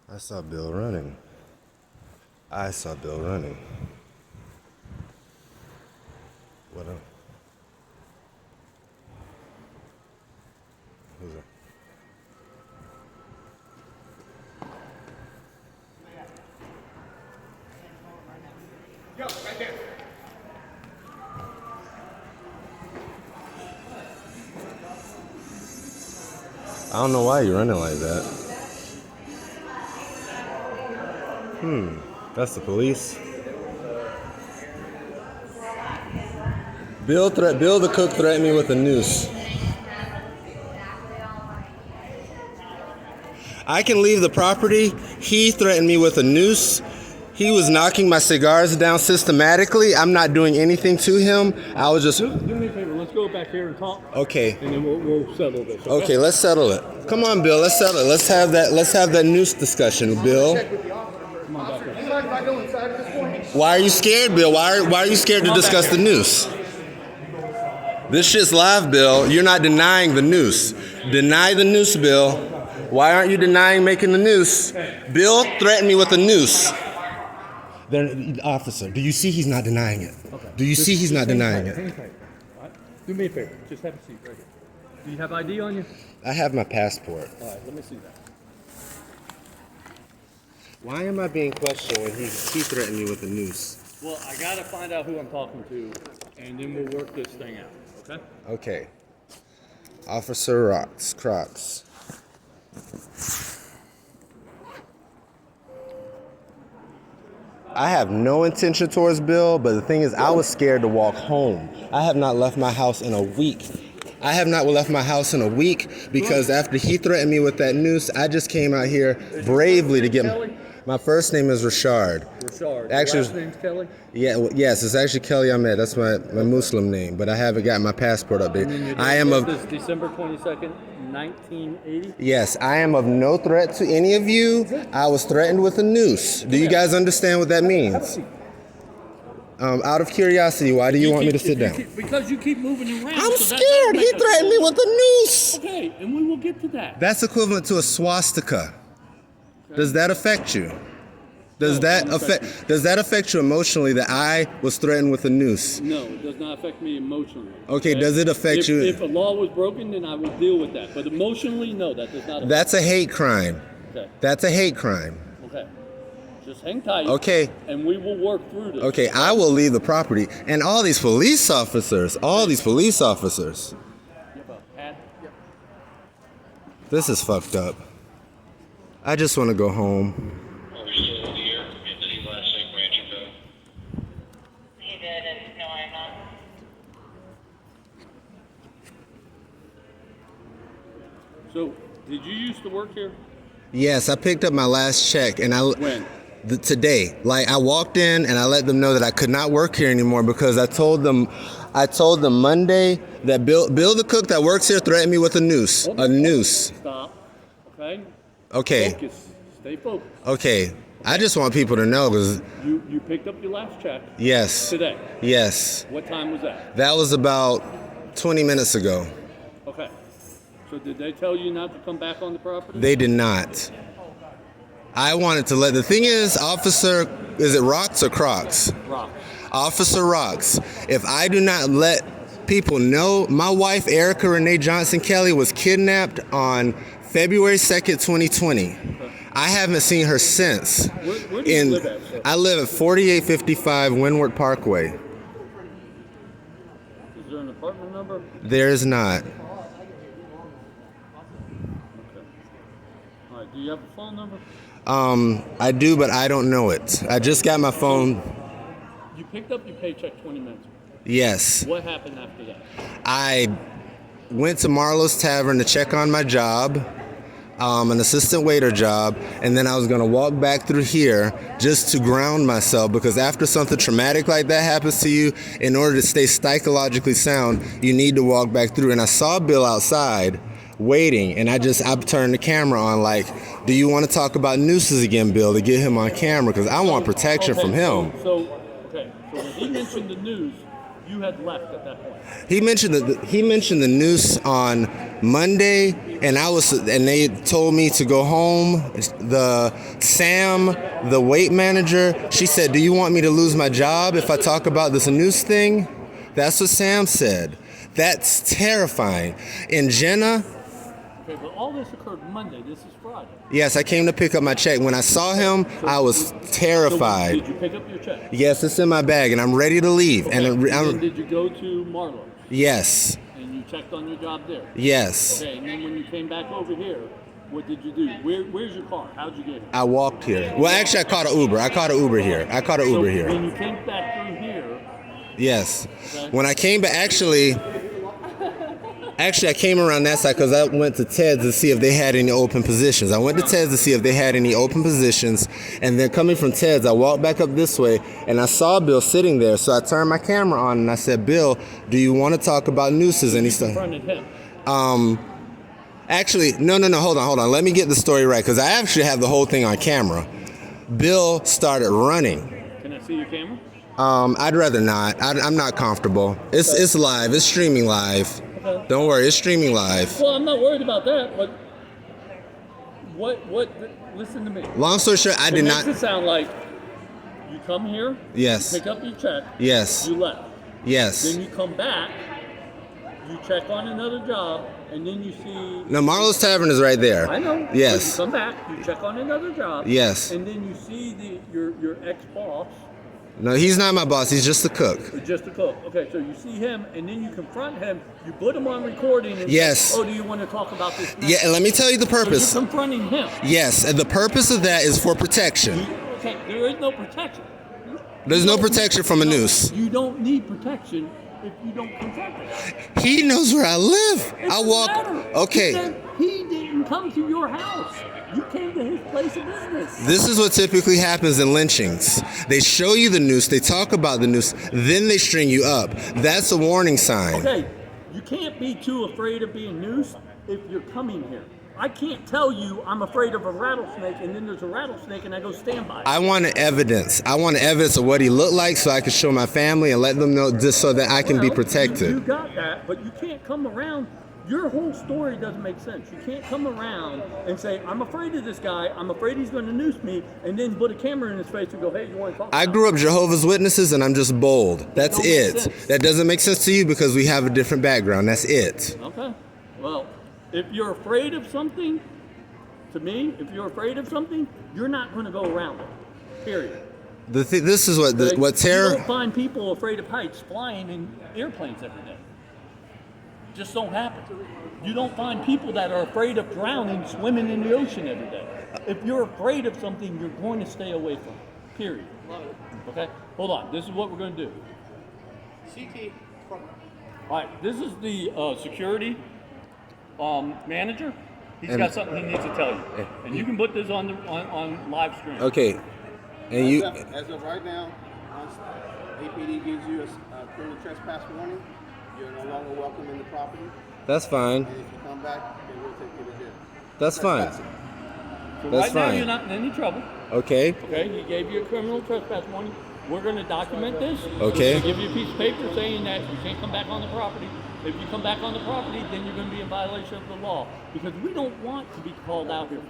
I saw Bill running. I saw Bill running. What up? Who's that? Yo, right there. I don't know why you're running like that. That's the police. Bill the cook threatened me with a noose. I can leave the property. He threatened me with a noose. He was knocking my cigars down systematically. I'm not doing anything to him. I was just... Do me a favor. Let's go back here and talk. Okay. And then we'll settle this. Okay, let's settle it. Come on, Bill. Let's settle it. Let's have that noose discussion, Bill. Come on back here. Do you mind if I go inside at this point? Why are you scared, Bill? Why are you scared to discuss the noose? This shit's live, Bill. You're not denying the noose. Deny the noose, Bill. Why aren't you denying making the noose? Bill threatened me with a noose. Officer, do you see he's not denying it? Okay. Do you see he's not denying it? Hang tight. All right. Do me a favor. Just have a seat right here. Do you have ID on you? I have my passport. All right. Let me see that. Why am I being questioned when he threatened me with a noose? Well, I gotta find out who I'm talking to, and then we'll work this thing out. Okay? Okay. Officer Crocs. I have no intention towards Bill, but the thing is, I was scared to walk home. I have not left my house in a week. Because after he threatened me with that noose, I just came out here bravely to get my first name is Rashard. Rashard. Actually, Last name's Kelly? Yeah, yes, it's actually Kelly Ahmed. That's my Muslim name, but I haven't got my passport updated. I am This December 22nd, 1980? Yes, I am of no threat to any of you. I was threatened with a noose. Do you guys understand what that means? Out of curiosity, why do you want me to sit down? Because you keep moving around. I'm scared. He threatened me with a noose. Okay, and we will get to that. That's equivalent to a swastika. Does that affect you? Does that affect you emotionally that I was threatened with a noose? No, it does not affect me emotionally. Okay, does it affect you? If a law was broken, then I would deal with that. But emotionally, no, that does not affect That's a hate crime. Okay. That's a hate crime. Okay. Just hang tight. Okay. And we will work through this. Okay, I will leave the property. And all these police officers. You have a hat? Yep. This is fucked up. I just want to go home. Are we still in the air? And did he last name Rancher Bill? He did, and no, I'm not. So, did you used to work here? Yes, I picked up my last check and When? Today. Like, I walked in and I let them know that I could not work here anymore because I told them Monday that Bill the cook that works here threatened me with a noose. A noose. Stop. Okay? Okay. Focus. Stay focused. Okay. I just want people to know because You picked up your last check yes. today. Yes. What time was that? That was about 20 minutes ago. Okay. So did they tell you not to come back on the property? They did not. I wanted to the thing is, Officer, is it Rocks or Crocs? Rock. Officer Rocks, if I do not let people know, my wife, Erica Renee Johnson Kelly, was kidnapped on February 2nd, 2020. I haven't seen her since. Where do you live at, sir? I live at 4855 Windward Parkway. Is there an apartment number? There is not. Okay. All right. Do you have a phone number? I do, but I don't know it. I just got my phone. You picked up your paycheck 20 minutes ago. Yes. What happened after that? I went to Marlowe's Tavern to check on my job, an assistant waiter job, and then I was going to walk back through here just to ground myself because after something traumatic like that happens to you, in order to stay psychologically sound, you need to walk back through. And I saw Bill outside waiting, and I turned the camera on like, do you want to talk about nooses again, Bill, to get him on camera because I want protection from him. So when he mentioned the news, You had left at that point. He mentioned the noose on Monday, and they told me to go home. Sam, the weight manager, she said, "Do you want me to lose my job if I talk about this noose thing?" That's what Sam said. That's terrifying. In Jenna, Okay, but all this occurred Monday. This is Friday. yes, I came to pick up my check. When I saw him, I was terrified. So did you pick up your check? Yes, it's in my bag, and I'm ready to leave. Okay. And then did you go to Marlowe's? Yes, And you checked on your job there? yes. Okay, and then when you came back over here, what did you do? Where's your car? How'd you get here? I walked here. Well, actually, I caught an Uber. I caught an Uber here. So when you came back through here, Yes. okay. When I came back, actually, I came around that side because I went to Ted's to see if they had any open positions. I went to Ted's to see if they had any open positions, and then coming from Ted's, I walked back up this way, and I saw Bill sitting there. So I turned my camera on, and I said, "Bill, do you want to talk about nooses?" And he said, confronted him. Actually, no, hold on. Let me get the story right, because I actually have the whole thing on camera. Bill started running. Can I see your camera? I'd rather not. I'm not comfortable. It's live. It's streaming live. Okay. Don't worry, it's streaming live. Well, I'm not worried about that, but what, listen to me. Long story short, I did It makes not. it sound like you come here, Yes. you pick up your check, Yes. you left. Yes. Then you come back, you check on another job, and then you see... No, Marlowe's Tavern is right there. I know. Yes. So you come back, you check on another job. Yes. And then you see your ex-boss, No, he's not my boss. He's just a cook. just a cook. Okay, so you see him, and then you confront him, you put him on recording, and Yes. say, "Oh, do you want to talk about this now?" Yeah, and let me tell you the So purpose. you're confronting him. Yes, and the purpose of that is for protection. Okay, there is no protection. There's no protection from a noose. You don't need protection if you don't confront him. He knows where I live. It I doesn't walk. matter. Okay. He said he didn't come to your house. You came to his place of business. This is what typically happens in lynchings. They show you the noose, they talk about the noose, then they string you up. That's a warning sign. Okay, you can't be too afraid of being noosed if you're coming here. I can't tell you I'm afraid of a rattlesnake, and then there's a rattlesnake, and I go stand by it. I want evidence. I want evidence of what he looked like so I can show my family and let them know, just so that I can be Well, protected. You got that, but you can't come around. Your whole story doesn't make sense. You can't come around and say, "I'm afraid of this guy. I'm afraid he's going to noose me," and then put a camera in his face and go, "Hey, you want to talk?" I grew up Jehovah's Witnesses and I'm just bold. That's don't make it. sense. That doesn't make sense to you because we have a different background. That's it. Okay. Well, if you're afraid of something, to me, if you're afraid of something, you're not going to go around it. Period. This is what Okay? what terror. You don't find people afraid of heights flying in airplanes every day. Just don't happen. You don't find people that are afraid of drowning swimming in the ocean every day. If you're afraid of something, you're going to stay away from it. Period. Okay? Hold on. This is what we're going to do. CT. All right. This is the security manager. He's And- got something he needs to tell you. And you can put this on live stream. Okay. And you As of right now, once APD gives you a criminal trespass warning, you're no longer welcome in the property. that's fine. And if you come back, then we'll take you to jail. That's fine. Trespassing. So That's right now fine. you're not in any trouble. Okay. Okay, he gave you a criminal trespass warning. We're going to document this. Okay. We're going to give you a piece of paper saying that you can't come back on the property. If you come back on the property, then you're going to be in violation of the law because we don't want to be called out here.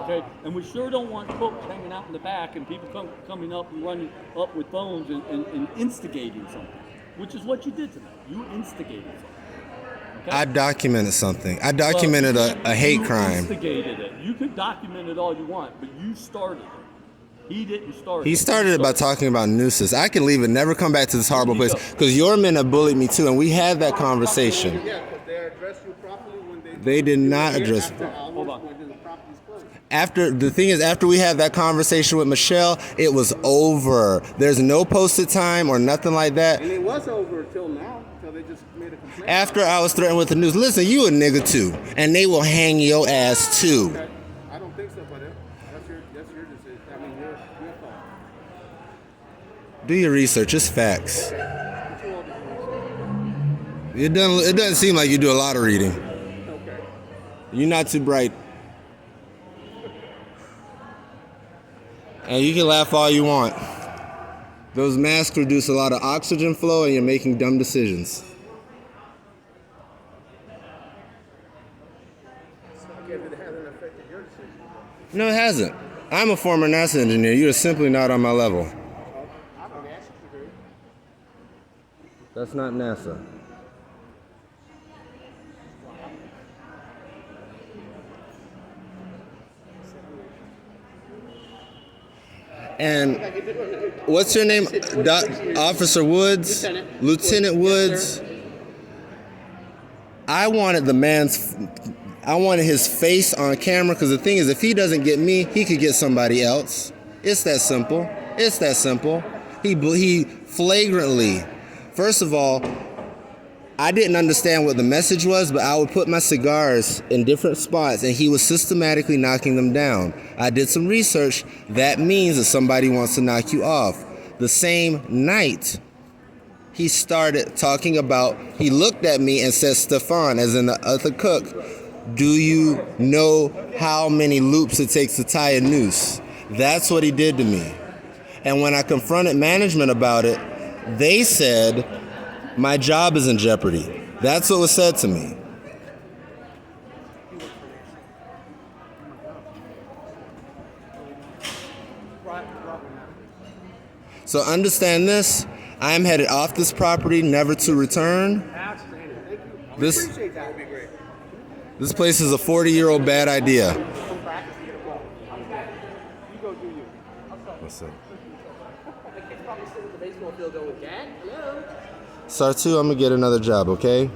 Okay, and we sure don't want folks hanging out in the back and people coming up and running up with phones and instigating something, which is what you did tonight. You instigated something. Okay? I documented something. I documented a hate You crime. instigated it. You could document it all you want, but you started it. He didn't start it. He started it by talking about nooses. I can leave and never come back to this horrible place because your men have bullied me too, and we had that conversation. Yeah, because they addressed you properly when They did not address. after hours Hold on. when the property's closed. After we had that conversation with Michelle, it was over. There's no posted time or nothing like that. And it was over until now, until they just made a complaint. After I was threatened with the news, listen, you a nigga too, and they will hang your ass too. Okay. I don't think so, but that's your decision. I mean, your fault. Do your research. It's facts. What's your order? It doesn't seem like you do a lot of reading. Okay. You're not too bright. And you can laugh all you want. Those masks reduce a lot of oxygen flow and you're making dumb decisions. Okay, but it hasn't affected your decision. No, it hasn't. I'm a former NASA engineer. You're simply not on my level. I don't ask you to. That's not NASA. And what's your name? Officer Woods? Lieutenant Woods? I wanted his face on camera because the thing is, if he doesn't get me, he could get somebody else. It's that simple. It's that simple. He flagrantly, first of all, I didn't understand what the message was, but I would put my cigars in different spots and he was systematically knocking them down. I did some research. That means that somebody wants to knock you off. The same night, he started talking about, he looked at me and said, Stefan, as in the other cook, do you know how many loops it takes to tie a noose? That's what he did to me. And when I confronted management about it, they said, my job is in jeopardy. That's what was said to me. So understand this, I am headed off this property, never to return. Outstanding. Thank you. This- Appreciate that. Would be great. This place is a 40-year-old bad idea. Come back and get a call. You go do you. What's up? The kid's probably sitting at the baseball field going, Dad, hello. Sartu, I'm gonna get another job, okay?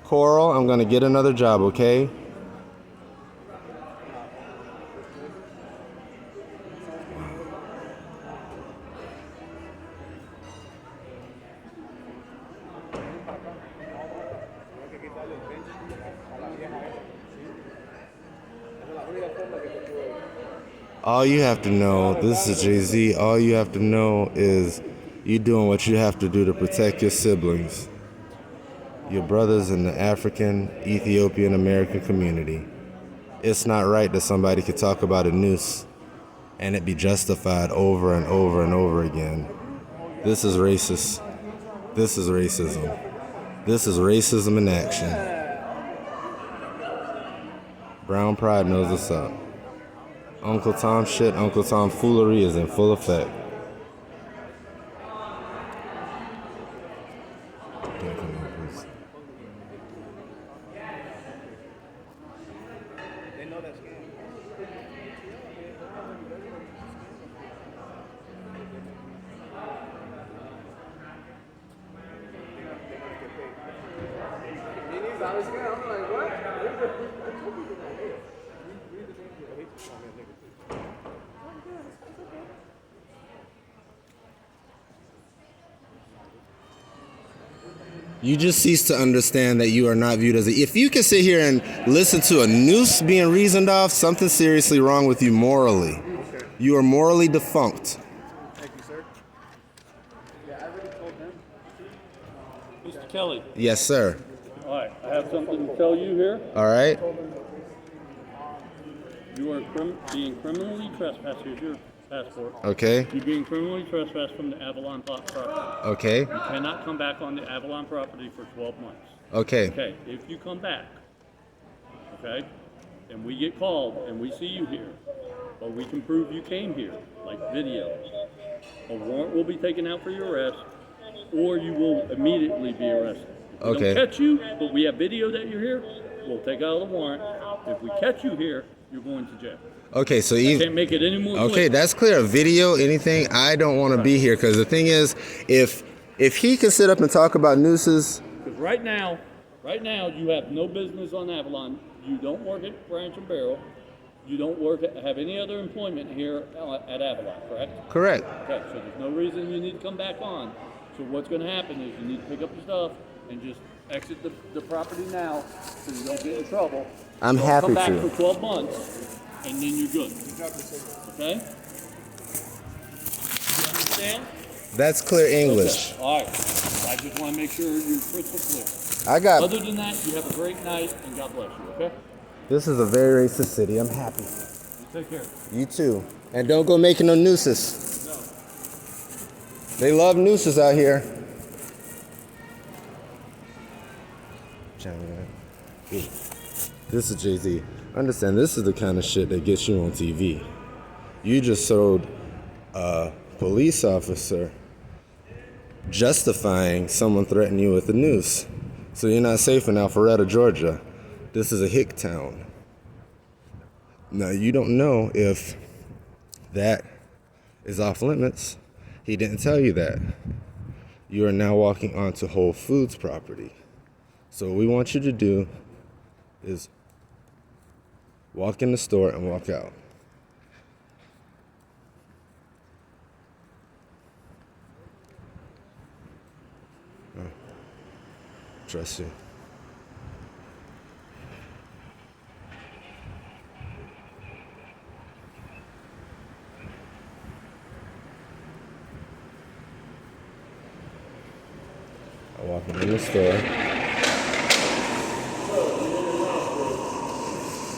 Coral, I'm gonna get another job, okay? All you have to know, this is Jay-Z, all you have to know is you doing what you have to do to protect your siblings, your brothers in the African, Ethiopian, American community. It's not right that somebody could talk about a noose and it be justified over and over and over again. This is racist. This is racism. This is racism in action. Brown pride knows what's up. Uncle Tom shit, Uncle Tom foolery is in full effect. They know that's game. I was scared. I'm like, what? You just cease to understand that you are not viewed as a... If you can sit here and listen to a noose being reasoned off, something's seriously wrong with you morally. Okay. You are morally defunct. Thank you, sir. Yeah, I already told them. Mr. Kelly, Yes, sir. all right, I have something to tell you here. All right. You are being criminally trespassed. Here's your passport. Okay. You're being criminally trespassed from the Avalon property. Okay. You cannot come back on the Avalon property for 12 months. Okay. Okay, if you come back, okay, and we get called and we see you here, or we can prove you came here, like videos, a warrant will be taken out for your arrest, or you will immediately be arrested. If we Okay. don't catch you, but we have video that you're here, we'll take out the warrant. If we catch you here, you're going to jail. Okay, so Can't make it any more okay, clear. that's clear. Video, anything, I don't want to be here because the thing is, if he can sit up and talk about nooses, Because right now, you have no business on Avalon. You don't work at Branch and Barrel. You don't have any other employment here at Avalon, correct? correct. Okay, so there's no reason you need to come back on. So what's going to happen is you need to pick up your stuff and just exit the property now so you don't get in trouble. I'm Don't happy come back to. for 12 months, and then you're good. Okay? You understand? That's clear English. Okay. All right. I just want to make sure you're crystal clear. I got, Other than that, you have a great night, and God bless you, okay? this is a very racist city. I'm happy. You take care. You too. And don't go making no nooses. No. They love nooses out here. Ooh. This is Jay-Z. Understand, this is the kind of shit that gets you on TV. You just showed a police officer justifying someone threatening you with a noose. So you're not safe in Alpharetta, Georgia. This is a hick town. Now, you don't know if that is off limits. He didn't tell you that. You are now walking onto Whole Foods property. So what we want you to do is walk in the store and walk out. Trust you. I walk in the store.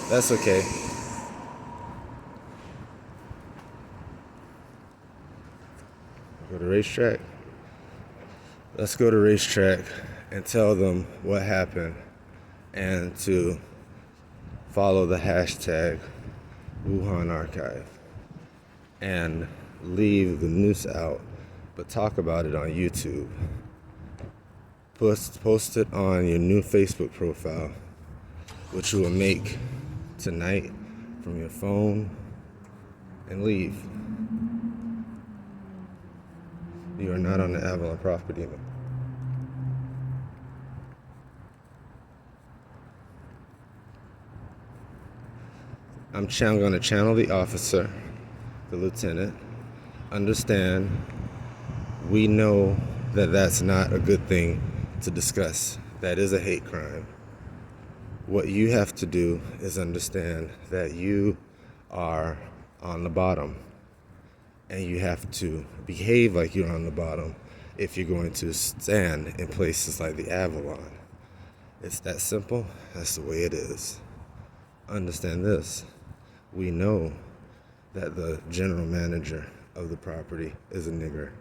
That's okay. Go to racetrack. Let's go to racetrack and tell them what happened and to follow the hashtag Wuhan Archive and leave the noose out, but talk about it on YouTube. Post it on your new Facebook profile, which you will make tonight from your phone, and leave. You are not on the Avalon property. I'm going to channel the officer, the lieutenant. Understand, we know that that's not a good thing to discuss. That is a hate crime. What you have to do is understand that you are on the bottom, and you have to behave like you're on the bottom if you're going to stand in places like the Avalon. It's that simple. That's the way it is. Understand this. We know that the general manager of the property is a nigger.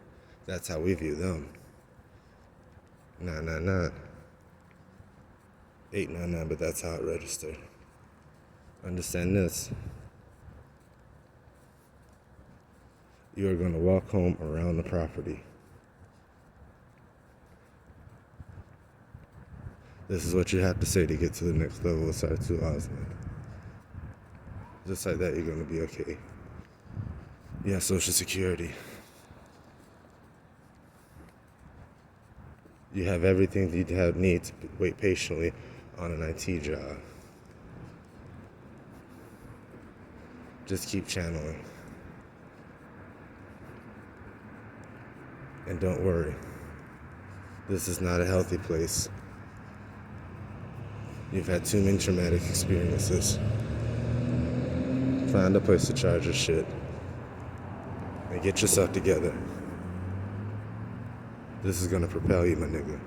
That's how we view them. 999. 899, but that's how it registered. Understand this. You are going to walk home around the property. This is what you have to say to get to the next level of Side 2 Osmond. Just like that, you're going to be okay. You have Social Security. You have everything that you need to wait patiently on an IT job. Just keep channeling. And don't worry. This is not a healthy place. You've had too many traumatic experiences. Find a place to charge your shit and get yourself together. This is gonna propel you, my nigga.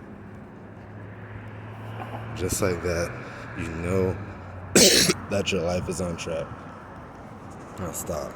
Just like that, you know that your life is on track. Now stop.